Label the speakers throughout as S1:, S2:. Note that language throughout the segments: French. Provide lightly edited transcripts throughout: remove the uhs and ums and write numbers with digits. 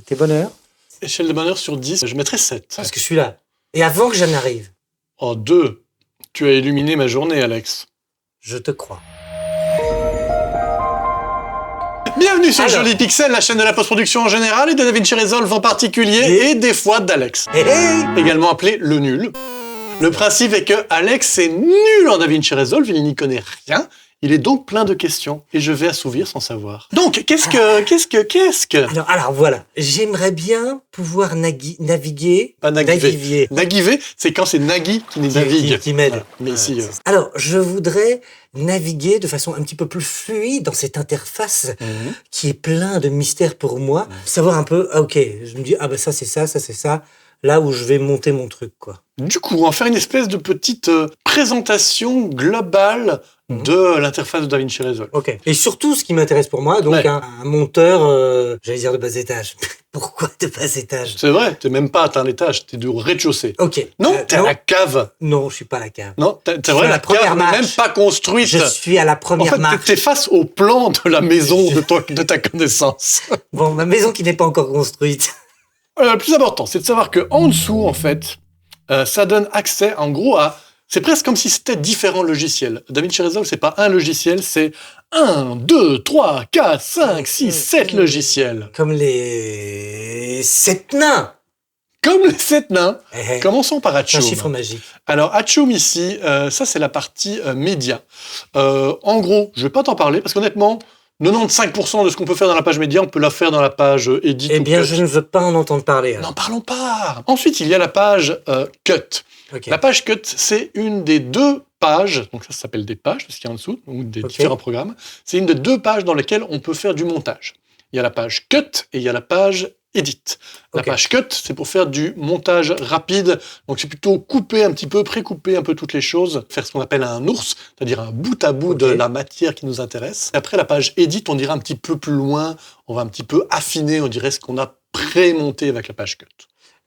S1: Tes bonheurs?
S2: Échelle de bonheur sur 10, je mettrais 7.
S1: Parce que je suis là. Et avant que j'en arrive,
S2: En 2, tu as illuminé ma journée, Alex.
S1: je te crois.
S2: Bienvenue sur
S1: Alors.
S2: Joli Pixel, la chaîne de la post-production en général et de DaVinci Resolve en particulier et des fois d'Alex.
S1: Hé hé!
S2: Également appelé le nul. Le principe est que Alex est nul en DaVinci Resolve, il n'y connaît rien. Il est donc plein de questions et je vais assouvir son savoir. Donc, qu'est-ce que...
S1: Alors voilà, j'aimerais bien pouvoir naviguer.
S2: Pas naguiver. Naguiver, c'est quand c'est Nagui qui navigue.
S1: Qui m'aide.
S2: Voilà. Mais ici...
S1: Alors, je voudrais naviguer de façon un petit peu plus fluide dans cette interface qui est plein de mystères pour moi. Savoir un peu, ok, je me dis, ah ben ça c'est ça, là où je vais monter mon truc, quoi.
S2: Du coup, on va faire une espèce de petite présentation globale de l'interface de DaVinci Resolve.
S1: Ok. Et surtout, ce qui m'intéresse pour moi, donc
S2: Ouais.
S1: un monteur, j'allais dire de bas étage. Pourquoi de bas étage?
S2: C'est vrai, t'es même pas à un étage, t'es du rez-de-chaussée.
S1: Ok.
S2: Non, t'es à la cave.
S1: Non, je suis pas à la cave.
S2: Non, t'es
S1: suis
S2: vrai,
S1: à
S2: la
S1: la première
S2: cave n'est
S1: marche.
S2: même pas construite.
S1: Je suis à la
S2: En
S1: première
S2: fait,
S1: marche.
S2: t'es face au plan de la maison de ta connaissance.
S1: Bon, ma maison qui n'est pas encore construite.
S2: Le plus important, c'est de savoir que en dessous, en fait, ça donne accès, en gros, à... C'est presque comme si c'était différents logiciels. DaVinci Resolve, c'est pas un logiciel, c'est 1, 2, 3, 4, 5, 6, 7 logiciels.
S1: Comme les 7 nains.
S2: Comme les 7 nains.
S1: Eh, eh.
S2: Commençons par
S1: C'est un
S2: Atchoum.
S1: chiffre magique.
S2: Alors, Atchoum ici, ça c'est la partie média. En gros, je vais pas t'en parler parce qu'honnêtement, 95% de ce qu'on peut faire dans la page média, on peut la faire dans la page edit.
S1: Eh
S2: ou
S1: bien,
S2: cut.
S1: je ne veux pas en entendre parler. alors.
S2: N'en parlons pas. Ensuite, il y a la page cut.
S1: Ok.
S2: La page cut, c'est une des deux pages, donc ça s'appelle des pages, parce qu'il y a en dessous, ou des
S1: Ok.
S2: différents programmes. C'est une des deux pages dans lesquelles on peut faire du montage. Il y a la page cut et il y a la page edit. La
S1: Ok.
S2: page cut, c'est pour faire du montage rapide, donc c'est plutôt couper un petit peu, précouper un peu toutes les choses, faire ce qu'on appelle un ours, c'est-à-dire un bout à bout
S1: Ok.
S2: de la matière qui nous intéresse. Après la page edit, on ira un petit peu plus loin, on va un petit peu affiner, on dirait ce qu'on a pré-monté avec la page cut.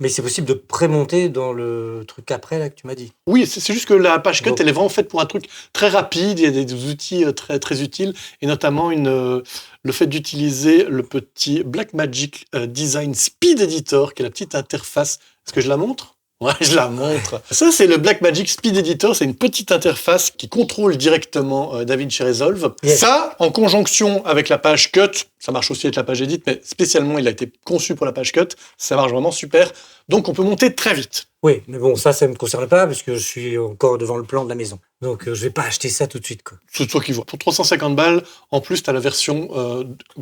S1: Mais c'est possible de prémonter dans le truc après, là, que tu m'as dit.
S2: Oui, c'est juste que la page cut,
S1: Donc-
S2: elle est vraiment faite pour un truc très rapide, il y a des outils très, très utiles, et notamment le fait d'utiliser le petit Blackmagic Design Speed Editor, qui est la petite interface. Est-ce que je la montre? Ouais, je la montre. Ça, c'est le Blackmagic Speed Editor, c'est une petite interface qui contrôle directement DaVinci Resolve.
S1: Yes.
S2: Ça, en conjonction avec la page cut, ça marche aussi avec la page edit, mais spécialement, il a été conçu pour la page cut, ça marche vraiment super. Donc, on peut monter très vite.
S1: Oui, mais bon, ça ne me concerne pas, puisque je suis encore devant le plan de la maison. Donc, je vais pas acheter ça tout de suite, quoi.
S2: C'est toi qui vois. Pour 350 balles, en plus, tu as la version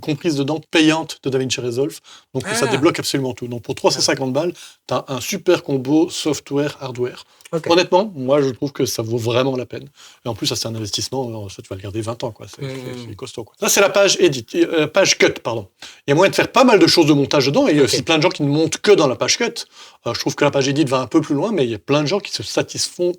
S2: comprise dedans payante de DaVinci Resolve. Donc, ça
S1: Ah.
S2: débloque absolument tout. Donc, pour 350 balles, tu as un super combo software-hardware.
S1: Ok.
S2: Honnêtement, moi, je trouve que ça vaut vraiment la peine. Et en plus, ça, c'est un investissement. Ça, tu vas le garder 20 ans, quoi. C'est costaud, quoi. Ça, c'est la page edit, page cut, pardon. Il y a moyen de faire pas mal de choses de montage dedans. Et il y a aussi plein de gens qui ne montent que dans la page cut. Je trouve que la page edit va un peu plus loin, mais il y a plein de gens qui se satisfont.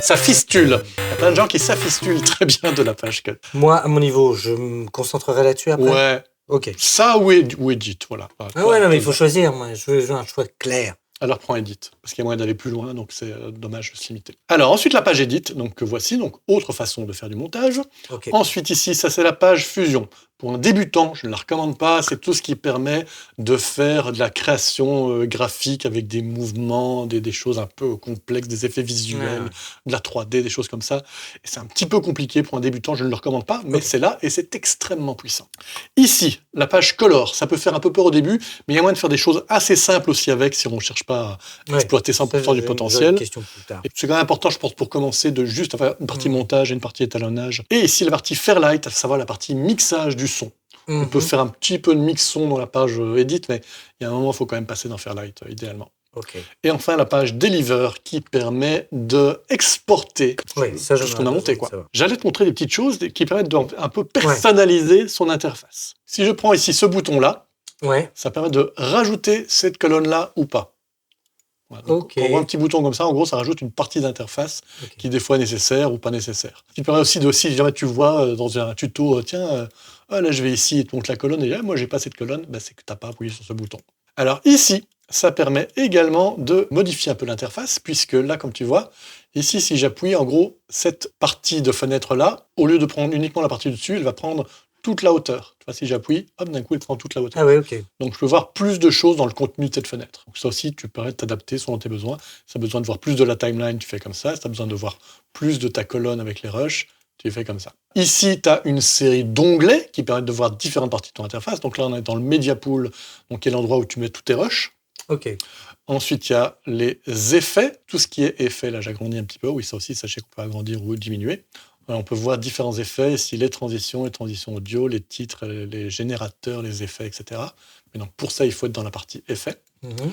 S2: Ça fistule. Il y a plein de gens qui s'affistulent très bien de la page cut.
S1: Moi, à mon niveau, je me concentrerai là-dessus après.
S2: Ouais.
S1: Ok.
S2: Ça ou edit, voilà.
S1: Ah ouais, non, mais il faut choisir, moi. Je veux un choix clair.
S2: Alors prends edit, parce qu'il y a moyen d'aller plus loin, donc c'est dommage de se limiter. Alors ensuite la page edit, donc que voici, donc autre façon de faire du montage.
S1: Ok.
S2: Ensuite ici, ça c'est la page fusion. Pour un débutant, je ne la recommande pas, c'est tout ce qui permet de faire de la création graphique avec des mouvements, des choses un peu complexes, des effets visuels, de la 3D, des choses comme ça. Et c'est un petit peu compliqué pour un débutant, je ne le recommande pas, mais c'est là et c'est extrêmement puissant. Ici, la page color, ça peut faire un peu peur au début, mais il y a moyen de faire des choses assez simples aussi avec si on ne cherche pas à exploiter 100% du potentiel.
S1: Une question plus tard.
S2: Et c'est quand même important, je pense, pour commencer, de juste faire une partie montage et une partie étalonnage. Et ici, la partie Fairlight, à savoir la partie mixage du son. On peut faire un petit peu de mix son dans la page edit, mais il y a un moment, il faut quand même passer dans Fairlight, idéalement.
S1: Ok.
S2: Et enfin, la page Deliver, qui permet d'exporter
S1: Oui, ça,
S2: tout ce qu'on a monté, quoi. J'allais te montrer des petites choses qui permettent d'un peu personnaliser son interface. Si je prends ici ce bouton-là,
S1: Ouais.
S2: ça permet de rajouter cette colonne-là ou pas. Voilà, donc, on voit un petit bouton comme ça, en gros, ça rajoute une partie d'interface qui, des fois, est nécessaire ou pas nécessaire. Ce qui permet aussi si jamais tu vois dans un tuto, tiens, là, je vais ici et te montre la colonne, et là, moi, j'ai pas cette colonne, c'est que tu n'as pas appuyé sur ce bouton. Alors, ici, ça permet également de modifier un peu l'interface, puisque là, comme tu vois, ici, si j'appuie, en gros, cette partie de fenêtre-là, au lieu de prendre uniquement la partie du dessus, elle va prendre toute la hauteur. Tu vois, si j'appuie, hop, d'un coup, il prend toute la hauteur.
S1: Ah oui, ok.
S2: Donc, je peux voir plus de choses dans le contenu de cette fenêtre. Donc, ça aussi, tu peux t'adapter selon tes besoins. Si tu as besoin de voir plus de la timeline, tu fais comme ça. Si tu as besoin de voir plus de ta colonne avec les rushs, tu fais comme ça. Ici, tu as une série d'onglets qui permettent de voir différentes parties de ton interface. Donc là, on est dans le Media Pool, donc qui est l'endroit où tu mets tous tes rushs.
S1: Ok.
S2: Ensuite, il y a les effets. Tout ce qui est effet, là, j'agrandis un petit peu. Oui, ça aussi, sachez qu'on peut agrandir ou diminuer. On peut voir différents effets, ici les transitions audio, les titres, les générateurs, les effets, etc. Mais donc pour ça, il faut être dans la partie effets.
S1: Mhm.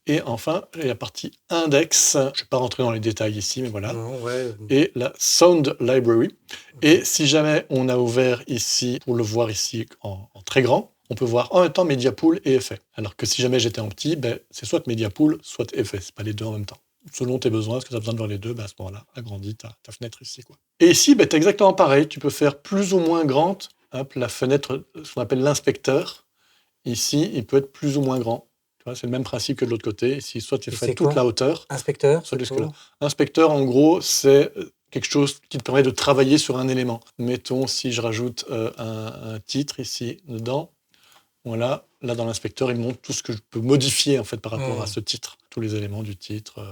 S2: Et enfin, la partie index. Je ne vais pas rentrer dans les détails ici, mais voilà.
S1: Non, ouais.
S2: Et la Sound Library. Et si jamais on a ouvert ici, pour le voir ici en très grand, on peut voir en même temps Media Pool et effets. Alors que si jamais j'étais en petit, c'est soit Media Pool, soit effets. C'est pas les deux en même temps. Selon tes besoins, est-ce que tu as besoin de voir les deux, à ce moment-là, agrandis ta fenêtre ici. Quoi. Et ici, tu as exactement pareil. Tu peux faire plus ou moins grande la fenêtre, ce qu'on appelle l'inspecteur. Ici, il peut être plus ou moins grand. Tu vois, c'est le même principe que de l'autre côté. Ici, soit tu fais toute la hauteur.
S1: Inspecteur,
S2: soit jusque-là. Inspecteur, en gros, c'est quelque chose qui te permet de travailler sur un élément. Mettons, si je rajoute un titre ici, dedans, voilà, là dans l'inspecteur, il me montre tout ce que je peux modifier en fait par rapport à ce titre, tous les éléments du titre.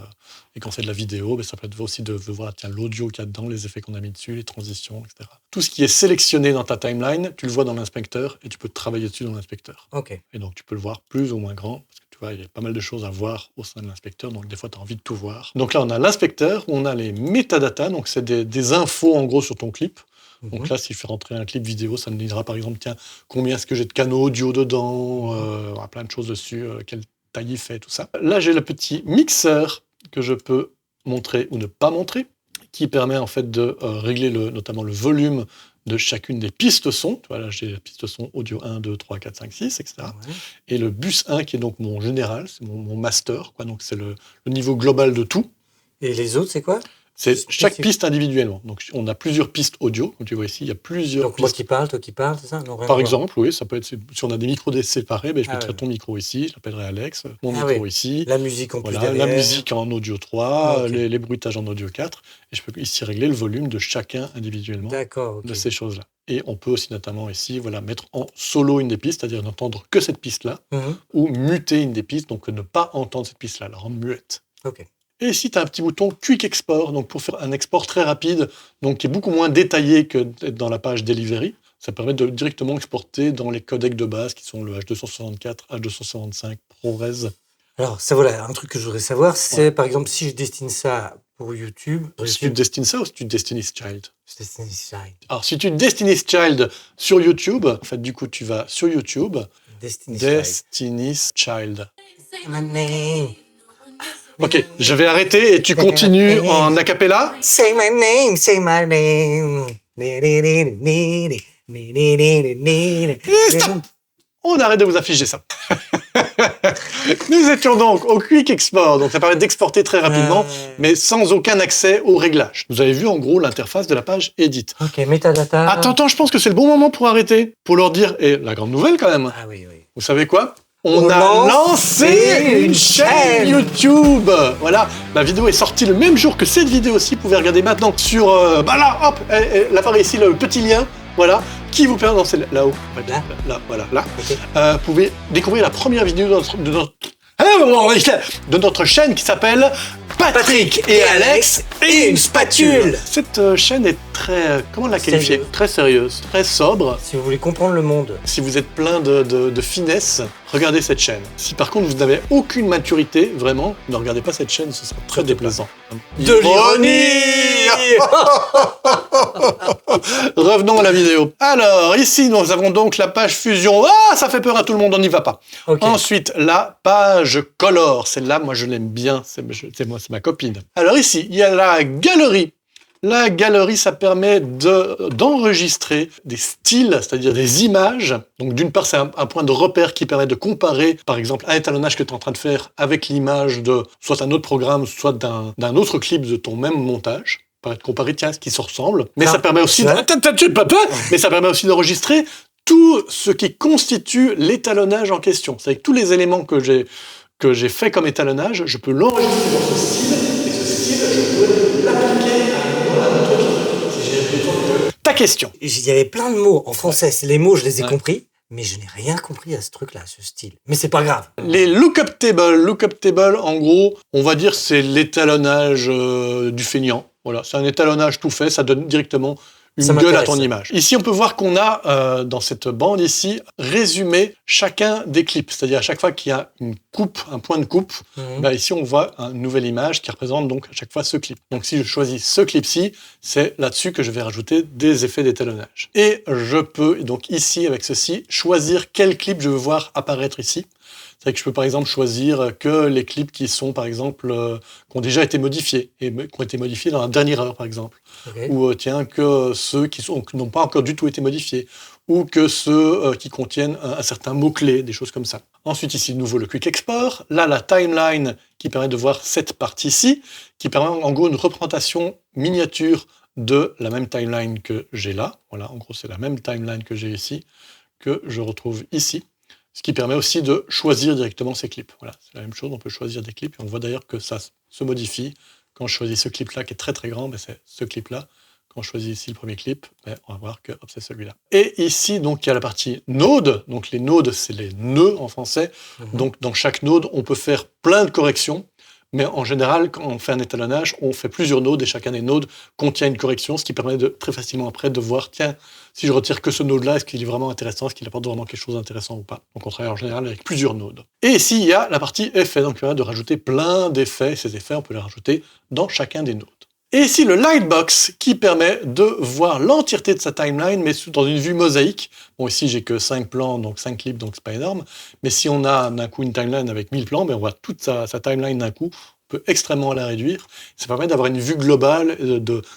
S2: Et quand c'est de la vidéo, ça peut être aussi de voir l'audio qu'il y a dedans, les effets qu'on a mis dessus, les transitions, etc. Tout ce qui est sélectionné dans ta timeline, tu le vois dans l'inspecteur et tu peux travailler dessus dans l'inspecteur.
S1: Okay.
S2: Et donc tu peux le voir plus ou moins grand, parce que tu vois, il y a pas mal de choses à voir au sein de l'inspecteur, donc des fois tu as envie de tout voir. Donc là on a l'inspecteur, on a les métadatas, donc c'est des infos en gros sur ton clip. Donc là, si je fais rentrer un clip vidéo, ça me dira par exemple, tiens, combien est-ce que j'ai de canaux audio dedans, plein de choses dessus, quelle taille il fait, tout ça. Là, j'ai le petit mixeur que je peux montrer ou ne pas montrer, qui permet en fait de régler notamment le volume de chacune des pistes son. Tu vois, là, j'ai la piste son audio 1, 2, 3, 4, 5, 6, etc. Ouais. Et le bus 1, qui est donc mon général, c'est mon master, quoi, donc c'est le niveau global de tout.
S1: Et les autres, c'est quoi ?
S2: C'est chaque piste individuellement. Donc, on a plusieurs pistes audio. Comme tu vois ici, il y a plusieurs
S1: donc,
S2: pistes.
S1: moi qui parle, toi qui parles, c'est ça ? Non,
S2: par exemple, oui, ça peut être... Si on a des micros séparés, je mettrai ton micro ici, je l'appellerai Alex, mon micro ici.
S1: La musique en plus derrière.
S2: La musique en audio 3, les bruitages en audio 4. Et je peux ici régler le volume de chacun individuellement de ces choses-là. Et on peut aussi notamment ici mettre en solo une des pistes, c'est-à-dire n'entendre que cette piste-là, ou muter une des pistes, donc ne pas entendre cette piste-là, la rendre muette.
S1: Ok.
S2: Et ici, tu as un petit bouton Quick Export, donc pour faire un export très rapide, donc qui est beaucoup moins détaillé que dans la page Delivery. Ça permet de directement exporter dans les codecs de base qui sont le H264, H265, ProRes.
S1: Alors, ça voilà, un truc que je voudrais savoir, c'est par exemple si je destine ça pour YouTube.
S2: Si tu destines ça ou si tu Destiny's Child ?
S1: Destiny's Child.
S2: Alors, si tu Destiny's Child sur YouTube, en fait, du coup, tu vas sur YouTube, Destiny's Child.
S1: My name.
S2: Ok, je vais arrêter et tu continues en a cappella.
S1: Say my name, say my name.
S2: Stop. On arrête de vous afficher ça. Nous étions donc au Quick Export, donc ça permet d'exporter très rapidement, mais sans aucun accès aux réglages. Vous avez vu en gros l'interface de la page Edit.
S1: Ok, metadata.
S2: Attends, je pense que c'est le bon moment pour arrêter, pour leur dire, et la grande nouvelle quand même.
S1: Ah oui, oui.
S2: Vous savez quoi ? On a lancé une chaîne YouTube. Voilà, la vidéo est sortie le même jour que cette vidéo-ci. Vous pouvez regarder maintenant sur... là, hop, l'appareil ici, le petit lien, voilà, qui vous permet d'avancer là-haut. Là, voilà, là. Okay. Vous pouvez découvrir la première vidéo de notre chaîne qui s'appelle Patrick et Alex et une spatule. Cette chaîne est très, comment la qualifier ? Très sérieuse, très sobre.
S1: Si vous voulez comprendre le monde.
S2: Si vous êtes plein de finesse, regardez cette chaîne. Si par contre vous n'avez aucune maturité, vraiment, ne regardez pas cette chaîne, ce sera très déplaisant.
S1: De l'ironie.
S2: Revenons à la vidéo. Alors, ici, nous avons donc la page Fusion. Ah, ça fait peur à tout le monde, on n'y va pas. Okay. Ensuite, la page Color. Celle-là, moi, je l'aime bien. C'est ma copine. Alors ici, il y a la galerie. La galerie, ça permet d'enregistrer des styles, c'est-à-dire des images. Donc d'une part, c'est un point de repère qui permet de comparer, par exemple, un étalonnage que tu es en train de faire avec l'image de soit un autre programme, soit d'un autre clip de ton même montage. Pour être comparé, tiens, ce qui se ressemble. Mais ça permet aussi d'enregistrer tout ce qui constitue l'étalonnage en question. C'est avec tous les éléments que j'ai fait comme étalonnage, je peux l'enregistrer dans ce style, et ce style, je peux l'appliquer à un autre clip. Si j'ai besoin ta question.
S1: Il y avait plein de mots en français. Les mots, je les ai
S2: Ouais.
S1: compris, mais je n'ai rien compris à ce truc-là, à ce style. Mais c'est pas grave.
S2: Les lookup tables, en gros, on va dire c'est l'étalonnage du feignant. Voilà, c'est un étalonnage tout fait, ça donne directement une
S1: Ça
S2: gueule à
S1: m'intéresse.
S2: ton image. Ici, on peut voir qu'on a, dans cette bande ici, résumé chacun des clips. C'est-à-dire à chaque fois qu'il y a une coupe, un point de coupe, bah ici on voit une nouvelle image qui représente donc à chaque fois ce clip. Donc si je choisis ce clip-ci, c'est là-dessus que je vais rajouter des effets d'étalonnage. Et je peux donc ici avec ceci choisir quel clip je veux voir apparaître ici. C'est-à-dire que je peux par exemple choisir que les clips qui sont par exemple qui ont déjà été modifiés et qui ont été modifiés dans la dernière heure par exemple.
S1: Okay.
S2: Ou tiens que ceux qui n'ont pas encore du tout été modifiés ou que ceux qui contiennent un certain mot-clé, des choses comme ça. Ensuite ici de nouveau le Quick Export, là la timeline qui permet de voir cette partie-ci, qui permet en gros une représentation miniature de la même timeline que j'ai là. Voilà, en gros c'est la même timeline que j'ai ici, que je retrouve ici. Ce qui permet aussi de choisir directement ces clips. Voilà, c'est la même chose, on peut choisir des clips. Et on voit d'ailleurs que ça se modifie. Quand je choisis ce clip-là, qui est très très grand, ben c'est ce clip-là. Quand je choisis ici le premier clip, ben on va voir que hop, c'est celui-là. Et ici, donc, il y a la partie node. Donc les nodes, c'est les nœuds en français. Donc dans chaque node, on peut faire plein de corrections. Mais en général, quand on fait un étalonnage, on fait plusieurs nodes et chacun des nodes contient une correction, ce qui permet de très facilement après de voir, tiens, si je retire que ce node-là, est-ce qu'il est vraiment intéressant, est-ce qu'il apporte vraiment quelque chose d'intéressant ou pas. Donc on travaille en général avec plusieurs nodes. Et ici, il y a la partie effets, donc il permet de rajouter plein d'effets. Ces effets, on peut les rajouter dans chacun des nodes. Et ici, le Lightbox qui permet de voir l'entièreté de sa timeline, mais dans une vue mosaïque. Bon, ici, j'ai que 5 plans, donc 5 clips, donc c'est pas énorme. Mais si on a d'un coup une timeline avec 1000 plans, ben on voit toute sa timeline d'un coup. On peut extrêmement la réduire. Ça permet d'avoir une vue globale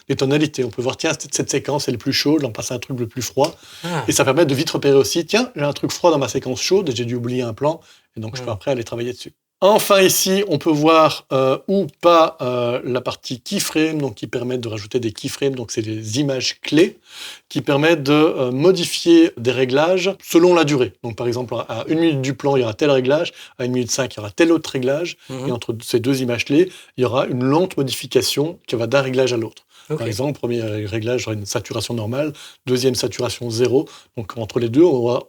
S2: des tonalités. On peut voir, tiens, cette séquence est le plus chaude, on passe à un truc le plus froid. Ah. Et ça permet de vite repérer aussi, tiens, j'ai un truc froid dans ma séquence chaude et j'ai dû oublier un plan. Et donc, je peux après aller travailler dessus. Enfin ici, on peut voir ou pas la partie keyframe, donc qui permet de rajouter des keyframes, donc c'est des images clés, qui permettent de modifier des réglages selon la durée. Donc par exemple, à 1 minute du plan, il y aura tel réglage, à 1 minute 5, il y aura tel autre réglage, et entre ces deux images clés, il y aura une lente modification qui va d'un réglage à l'autre. Okay. Par exemple, premier réglage, aura une saturation normale, deuxième saturation 0, donc entre les deux, on aura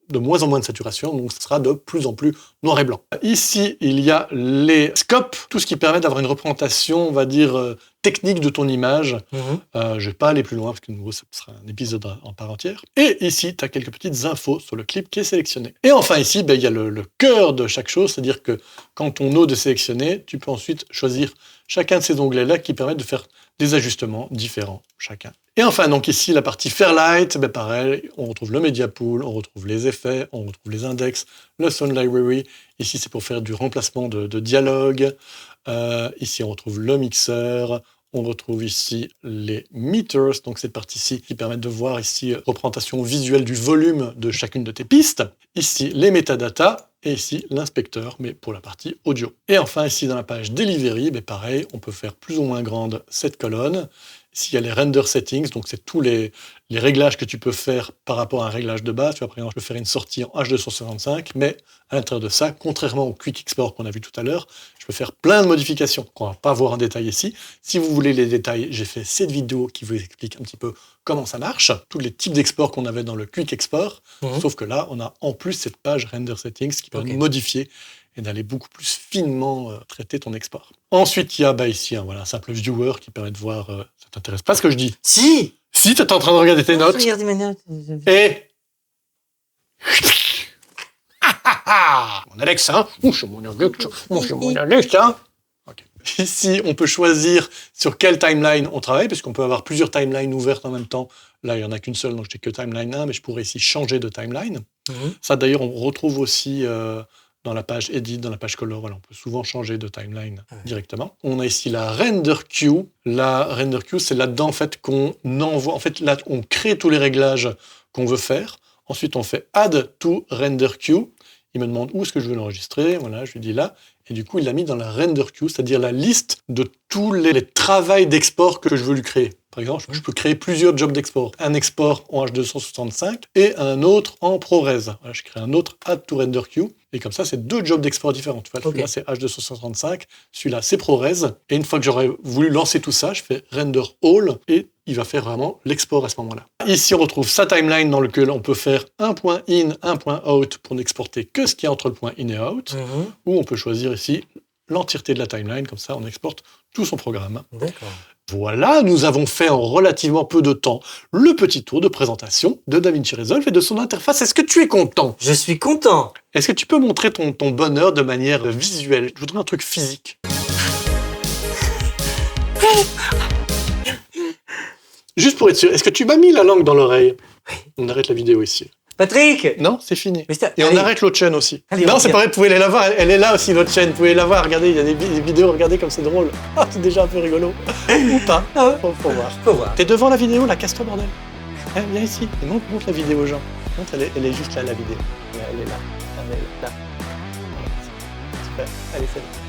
S2: de moins en moins de saturation, donc ce sera de plus en plus noir et blanc. Ici, il y a les scopes, tout ce qui permet d'avoir une représentation, on va dire, technique de ton image. Je ne vais pas aller plus loin, parce que de nouveau, ce sera un épisode en part entière. Et ici, tu as quelques petites infos sur le clip qui est sélectionné. Et enfin ici, il y a le cœur de chaque chose, c'est-à-dire que quand ton node est sélectionné, tu peux ensuite choisir chacun de ces onglets-là qui permettent de faire des ajustements différents chacun. Et enfin, donc ici, la partie Fairlight, pareil, on retrouve le Media Pool, on retrouve les effets, on retrouve les index, le Sound Library. Ici, c'est pour faire du remplacement de dialogue. Ici, on retrouve le mixeur. On retrouve ici les meters, donc cette partie-ci qui permet de voir ici représentation visuelle du volume de chacune de tes pistes. Ici, les metadata. Et ici, l'inspecteur, mais pour la partie audio. Et enfin, ici, dans la page Delivery, pareil, on peut faire plus ou moins grande cette colonne. Ici, il y a les render settings, donc c'est tous les réglages que tu peux faire par rapport à un réglage de base. Tu vois, par exemple, je peux faire une sortie en H265, mais à l'intérieur de ça, contrairement au Quick Export qu'on a vu tout à l'heure, je peux faire plein de modifications qu'on ne va pas voir en détail ici. Si vous voulez les détails, j'ai fait cette vidéo qui vous explique un petit peu comment ça marche, tous les types d'exports qu'on avait dans le Quick Export, sauf que là, on a en plus cette page Render Settings qui permet de modifier et d'aller beaucoup plus finement traiter ton export. Ensuite, il y a ici un simple viewer qui permet de voir... ça t'intéresse pas ce que je dis?
S1: Si!
S2: Si, tu es en train de regarder tes notes.
S1: Regardez mes notes.
S2: Et... Mon Alex, hein? Mon Alex, hein? Okay. Ici, on peut choisir sur quelle timeline on travaille, parce qu'on peut avoir plusieurs timelines ouvertes en même temps. Là, il n'y en a qu'une seule, donc je n'ai que timeline 1, mais je pourrais ici changer de timeline. Ça, d'ailleurs, on retrouve aussi dans la page Edit, dans la page Color. Voilà, on peut souvent changer de timeline directement. On a ici la Render Queue. La Render Queue, c'est là-dedans, en fait, qu'on envoie... En fait, là, on crée tous les réglages qu'on veut faire. Ensuite, on fait Add to Render Queue. Il me demande où est-ce que je veux l'enregistrer. Voilà, je lui dis là. Et du coup, il l'a mis dans la Render Queue, c'est-à-dire la liste de tous les travails d'export que je veux lui créer. Par exemple, je peux créer plusieurs jobs d'export. Un export en H265 et un autre en ProRes. Voilà, je crée un autre Add to Render Queue. Et comme ça, c'est 2 jobs d'export différents. Tu vois, celui-là, c'est H265. Celui-là, c'est ProRes. Et une fois que j'aurai voulu lancer tout ça, je fais Render All et il va faire vraiment l'export à ce moment-là. Ici, on retrouve sa timeline dans lequel on peut faire un point in, un point out pour n'exporter que ce qu'il y a entre le point in et out. Ou on peut choisir ici l'entièreté de la timeline. Comme ça, on exporte tout son programme.
S1: D'accord.
S2: Voilà, nous avons fait en relativement peu de temps le petit tour de présentation de DaVinci Resolve et de son interface. Est-ce que tu es content?
S1: Je suis content.
S2: Est-ce que tu peux montrer ton bonheur de manière visuelle? Je voudrais un truc physique. Juste pour être sûr, est-ce que tu m'as mis la langue dans l'oreille?
S1: Oui.
S2: On arrête la vidéo ici.
S1: Patrick!
S2: Non, c'est fini.
S1: Mais
S2: Et on arrête l'autre chaîne aussi.
S1: Allez,
S2: non,
S1: on
S2: c'est pas vrai, vous pouvez aller la voir. Elle est là aussi, l'autre chaîne. Vous pouvez la voir. Regardez, il y a des vidéos. Regardez comme c'est drôle. Ah, c'est déjà un peu rigolo. Ou pas. Faut voir.
S1: Faut voir.
S2: T'es devant la vidéo, là, casse-toi, bordel. Viens ici. Et montre la vidéo aux gens. Montre, elle est juste là, la vidéo. Elle est là. Elle est là. Voilà. Super. Allez, c'est bon.